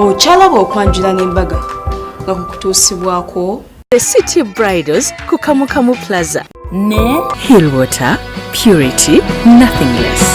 Ochalaba okwanjula n'embaga nga kukutuusibwako The City Bridals ku Kamukamu Plaza ne Hillwater Purity Nothing Less.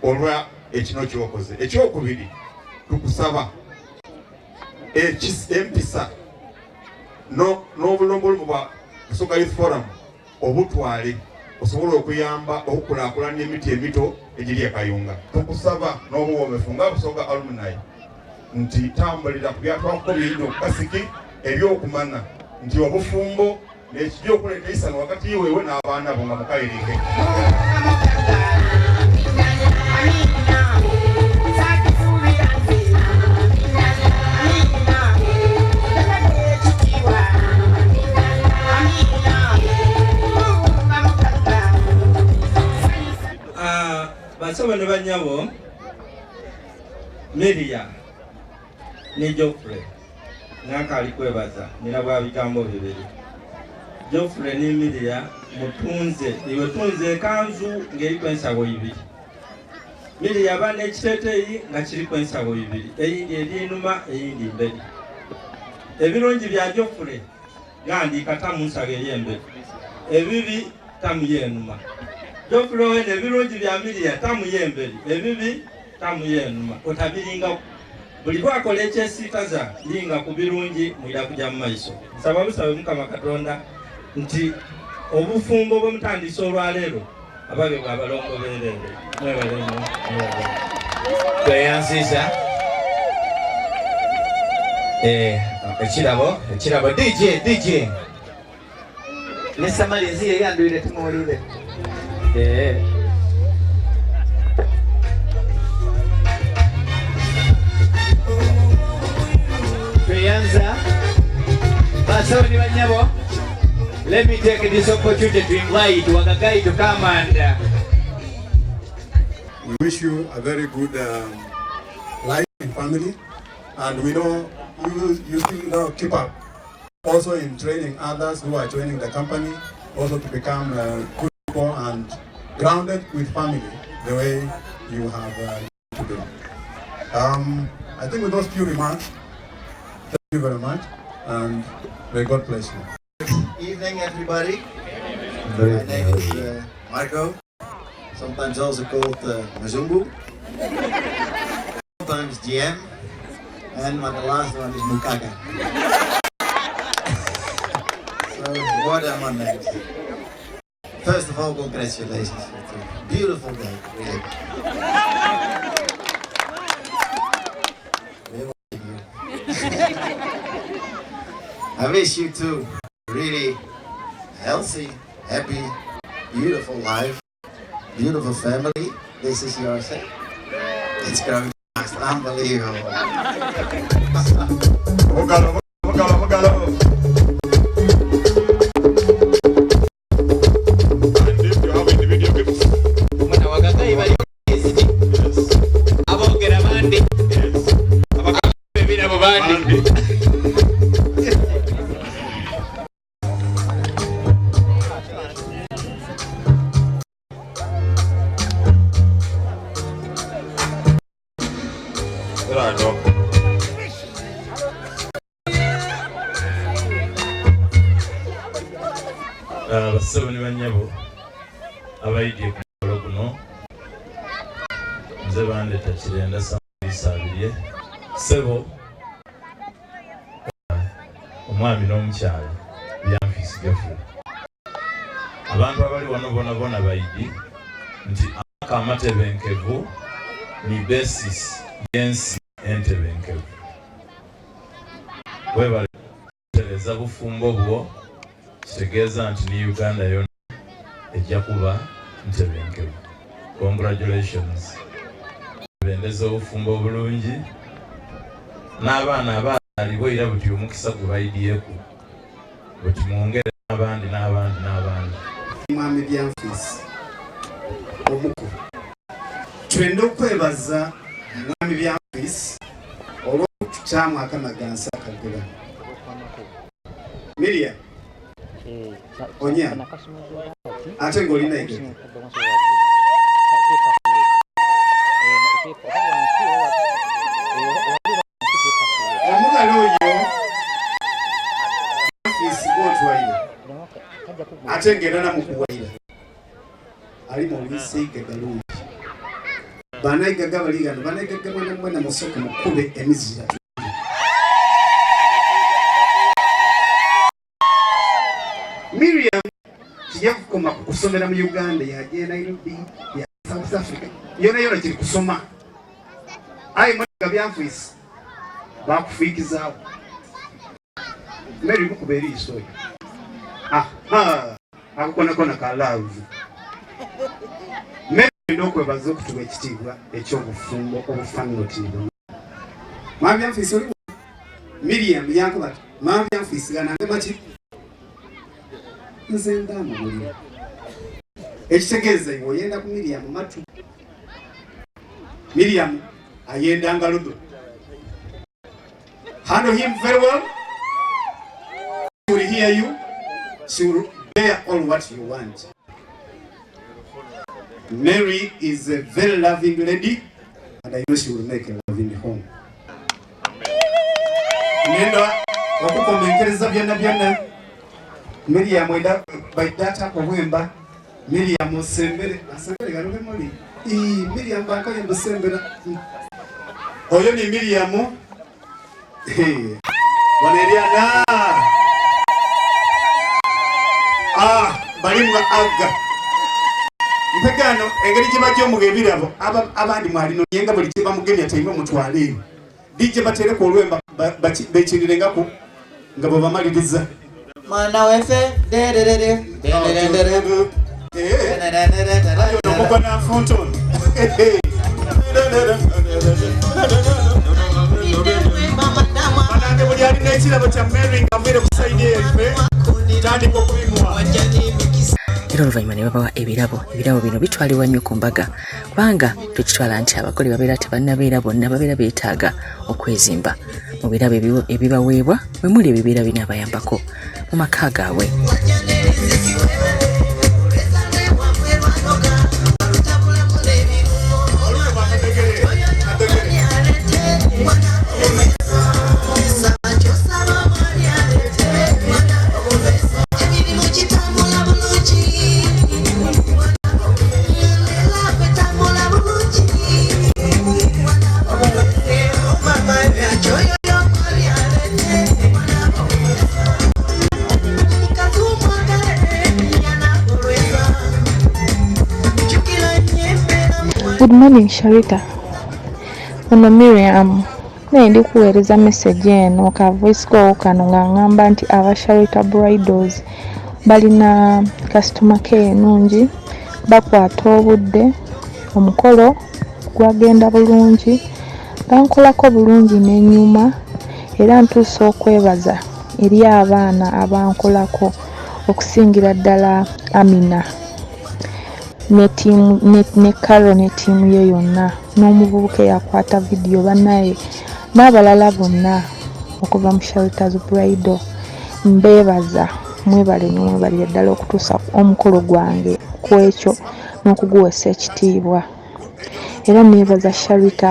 Olwa ekino kyokoze ekyokubiri tukusaba empisa n'obulombolombo bwa Busoga Youth Forum obutwale osobola okuyamba okukulaakulanya emiti emito egiri e Kayunga. Tukusaba n'obuwomefu nga Busoga alumni nti tambulira ku byatwako bingi okukasiki ebyokumana nti obufumbo n'ekijyokuleeta isano wakati yewewe n'abaana bo nga mukayirike. Basaba ne banyabo Media ne Geoffrey nakali kwebaza nina bwa bigambo bibiri. Geoffrey ne Media mutunze iwe tunze kanzu ngeri kwensawo ibiri. Media bane ekiteteyi nga kiri kwensawo ibiri eyindi erinuma eyindi mbere. Ebirungi bya Geoffrey gandi katamu nsage yembe ebibi tamu yenuma. Geoffrey we nebirungi bya Media tamu yemberi ebibi tamu yenuma otabiringa buli kwakola ekyesiikaza linga ku birungi mwira kujja mu maiso. Sababu sabe Mukama Katonda nti obufumbo bw'omutandisa olwaleero abage bw'abalongo beerende mwebalemu tweyansiza ekirabo DJ ne Samalizi yeyandwire tumuwulire tweyanza basabani banyabo. Let me take this opportunity to invite Wagagai to come and we wish you a very good life and family, and we know you still keep up also in training others who are joining the company also to become good people and grounded with family the way you have today. I think with those few remarks, thank you very much and may God bless you. Evening everybody. My name is Marco, sometimes also called Mazumbu, sometimes GM, and the last one is Mukaka. So what are my names? First of all, congratulations. It's a beautiful day, really. We're watching you. I wish you two really healthy, happy, beautiful life, beautiful family. This is yours. Eh? It's going fast, unbelievable. Basabani banyabo abayidye ku kuno nze bandeta kirenda sabiriye sebo omwami n'omukyala byamfisigafu abantu abali wano bona bayidi nti amatebenkevu ni basis yensi entebenkevu webale tereza bufumbo bwo kitegeeza nti ni Uganda yonna ejja kuba ntebenkevu. Congratulations. Bendeza obufumbo obulungi n'abaana abaliwo era buti omukisa gubayidyeko buti mwongere n'abandi. Mwami Byanfeesi omukulu twenda okwebaza Mwami Byanfeesi olw'okututamu akamagansa akagula. Miriam Onya ate ng'olina egega omugalo oyo Byanfeesi gw'otwalira ate ng'era namukuwaira ali mu liisa igaga lungi banaigaga baligano banaigaga mwana musoko mukube emizira Miriam tiyakukoma kusomera mu Uganda yaje Nairobi ya South Africa yona kiri kusoma ayi mwana Byanfeesi bakufiikizaawo Mary mukuberi isoyo akukona ka love Mary ndokwebaza okutuwa ekitiibwa eky'obufumbo obufaanotiro Mwami Byanfeesi oli Miriam yankuba Mwami Byanfeesi ganange maki nze ndamubulira ekitegeeza iwe oyenda ku Miriam matu Miriam ayendanga ludo handle him very well. She will hear you. She will bear all what you want. Mary is a very loving lady, and I know she will make a loving home. Nenda okukomenkereza byonna Miriam wenda by data kuwemba Miriam osembere asembere galuke muli Miriam bakaye mbosembera oyo ni Miriam Waneriana balimu aga mpegano engeri gye bajja omugebirabo abandi mwalino yenga buli kye bamugemya tayima mutwaleni dijje batereka olwemba bekirirengaku nga bwe bamaliriza mwana wefe nomugona fonton manange buli alina ekirabo kya Mary nga mwere ku saidi efe tandika okubimuwa era oluvannyuma ne babawa ebirabo bino bitwalibwa nnyo ku mbaga kubanga tukitwala nti abagole babeera tebannabeera bonna babeera beetaaga okwezimba mu birabo ebibaweebwa mwe muli ebibeera binaabayambako mu maka gaabwe. Good morning, Sharita. Ono Miriam. Ndi kuweereza message eno ka voice call kano nga ngamba nti aba Sharita Bridals balina customer care nungi bakwata obudde omukolo gwagenda bulungi bankolako bulungi n'ennyuma era ntuuse okwebaza eri abaana abankolako okusingira ddala Amina ne Karo ne tiimu ye yonna n'omuvubuka yakwata vidiyo bannaye n'abalala bonna okuva mu Sharita's Bridal mbeebaza mwebale ddala okutuusa omukolo gwange ku ekyo n'okuguwesa ekitiibwa era neebaza Sharita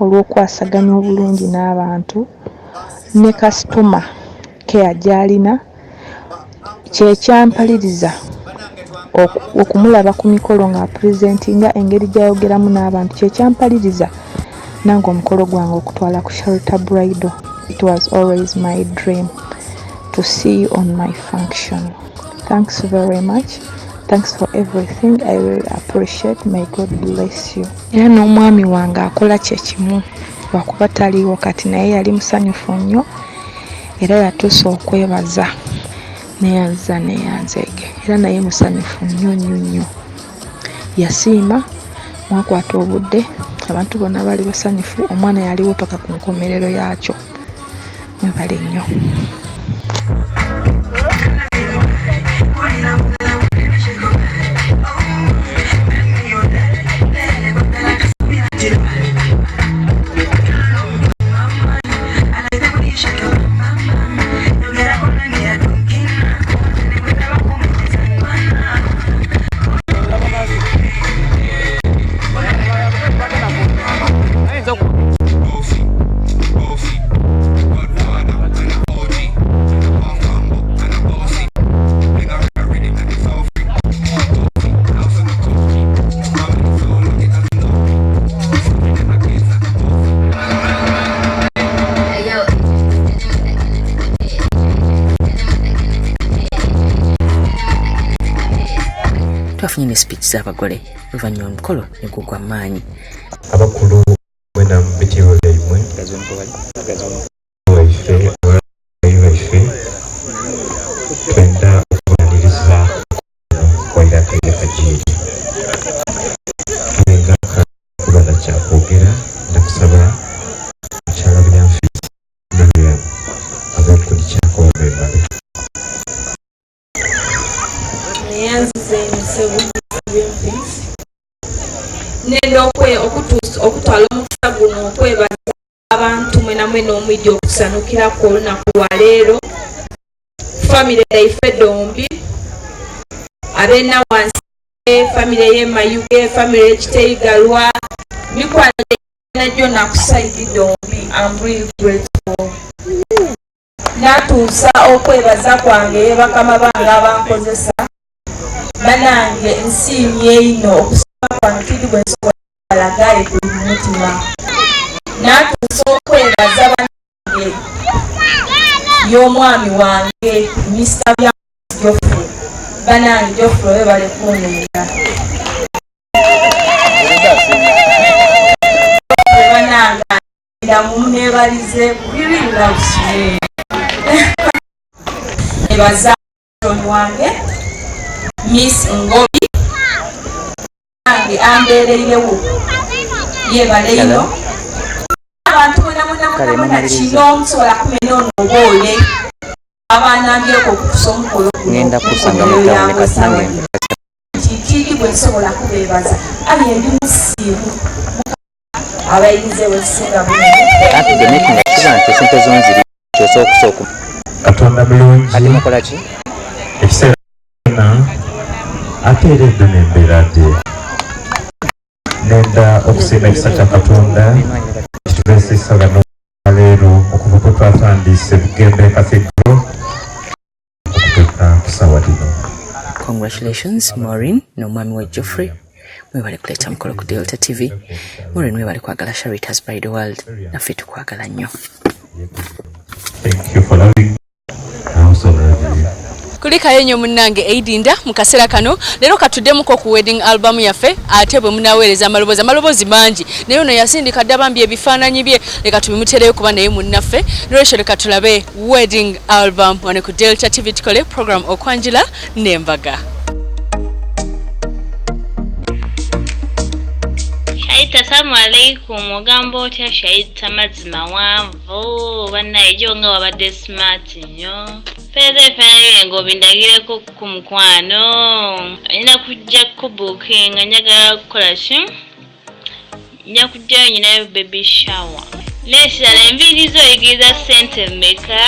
olw'okwasaganya obulungi n'abantu ne kasitoma care gy'alina kyekyampaliriza okumulaba ku mikolo nga presentinga engeri gy'ayogeramu n'abantu kyekyampaliriza nange omukolo gwange okutwala ku Sharita Bridal. It was always my dream to see you on my function. Thanks very much. Thanks for everything. I really appreciate. May God bless you. Era n'omwami wange akola kye kimu lwakuba taliiwo kati naye yali musanyufu nnyo era yatuusa okwebaza neyanza neyanzeege era naye musanyufu nnyo. Yasiima mwakwata obudde abantu bonna bali basanyufu omwana yaliwo paka ku nkomerero yaakyo. Mwebale nnyo. Twafunye speech z'abagole oluvannyuma omukolo ne gugwa amaanyi. Abakulu mwena mu bitiro byammwe waife twenda okuvunaanyiriza kwaira akaire kajiiri tulenga kulwana kyakwogera ndakusaba mukyala Byanfisi Miriam abakuli kyakwogera nenda okutwala omukisa guno okwebaza abantu mwena mwena omwidi okusanukirako olunaku lwa leero famire yaife Dombi abena wansi famire y'Emayuge famire y'Ekiteigalwa mikwano najjo nakusaidi Dombi. I'm really grateful. Natuusa okwebaza kwange bakama bange abankozesa banange nsiimye ino okusoma kwange kiri bwe nsobola ku mutima. Natuusa okwebaza banange y'omwami wange Mr. Joffrey banange Joffrey bale kunenda banange ndamunebalize really loves me. Ebaza wange Miss Ngobi ambeereirewo yebaleino abantu muna kino omusobola kumenya ono oboole abanambyeko okutusa omukolo ngenda kusanga mutamu nekasange kiri bwe nsobola kubeebaza ali endi musiimu abayirize wekisinga ati demeti ngakiba nti esente zonziri kyosa okusooka Katonda mulungi ati mukola ki ekiseera ate era eddo n'embeera dye nenda okusiima ekisa kya Katonda kitubeesiisa bano leero okuva kwe twatandise Bugembe Cathedral okutuuka ku ssaawa dino. Congratulations Maureen n'omwami we Geoffrey. Mwebale kuleeta mukolo ku Delta TV. Maureen mwebale kwagala Sharita's Bridal World naffe tukwagala nnyo. Thank you for loving me. I also love you. Kulikayo nnyo munnange Eidinda mu kaseera kano leero katuddemu ku wedding album yaffe ate bwe munaweereza amaloboozi mangi naye ono yasindika dda bambi ebifaananyi bye leka tubimutereyo kuba naye munnaffe n'olwekyo leka tulabe wedding album wano ku Delta TV tukole program okwanjula n'embaga. Assalamu alaikum ogambo otya Shaita mazima wanvu bannaye jo nga wabadde smart nnyo fere ngo bindagireko ku mukwano nina kujja kubukinga njagala kukola ki nja kujjayo nyinayo baby shower lesala enviiri zo oyigiriza ssente mmeka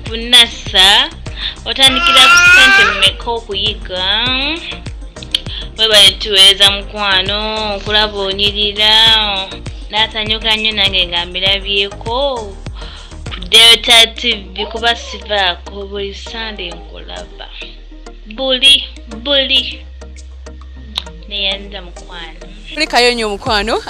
bunasa otandikira ku ssente mmeka okuyiga webale tuweereza mukwano okulaba onyirira naasanyuka nnyo nange nga mbirabyeko ku Delta TV kuba sivaako buli Sunday nkulaba buli neyanza mukwano. Kulikayo nnyo mukwano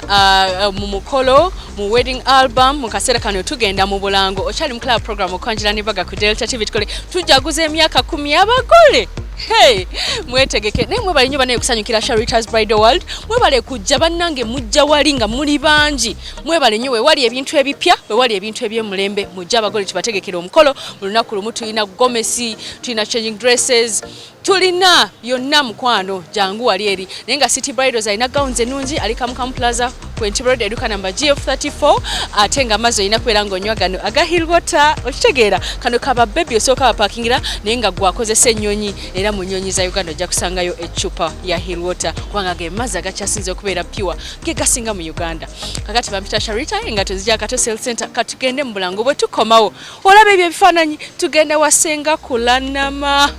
mu mukolo mu wedding album mu kaseera kano tugenda mu Bulango okyali mu club program okwanjula n'embaga ku Delta TV tukole tujaguza emyaka 10 abagole Hey, mwetegeke naye mwebale nnyo banaye kusanyukira Sharita's Bridal World. Mwebale kujja bannange mujja wali nga muli bangi. Mwebale nnyo wewali ebintu ebipya, wewali ebintu eby'emulembe. Mujja abagole tubategekera omukolo. Mu lunaku lumu tulina gomesi, tulina changing dresses, tulina yonna mukwano jangu wali eri. Naye nga City Bridals alina gowns ennungi ali Kamukam Plaza, Quentin Road, eduka namba GF34. Ate nga amazzi olina kubeera ng'onywa gano aga Hillwater. Okitegeera kano kaba baby osooka bapakingira naye nga gwakozesa ennyonyi era mu nnyonyi za Uganda ojja kusangayo eccupa ya Hillwater kubanga ge mazzi agakyasinze okubeera pure ge gasinga mu Uganda. Kakati bampita Sharita nga tuzija Kato Sales Center katugende mu Bulango bwe tukomawo olaba ebyo ebifaananyi tugende wasenga kulanama.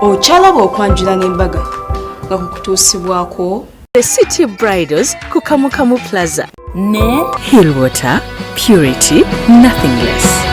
Ochalaba okwanjula n'embaga nga kukutuusibwako The City Bridals ku Kamukamu Plaza ne Hillwater, purity, nothing less.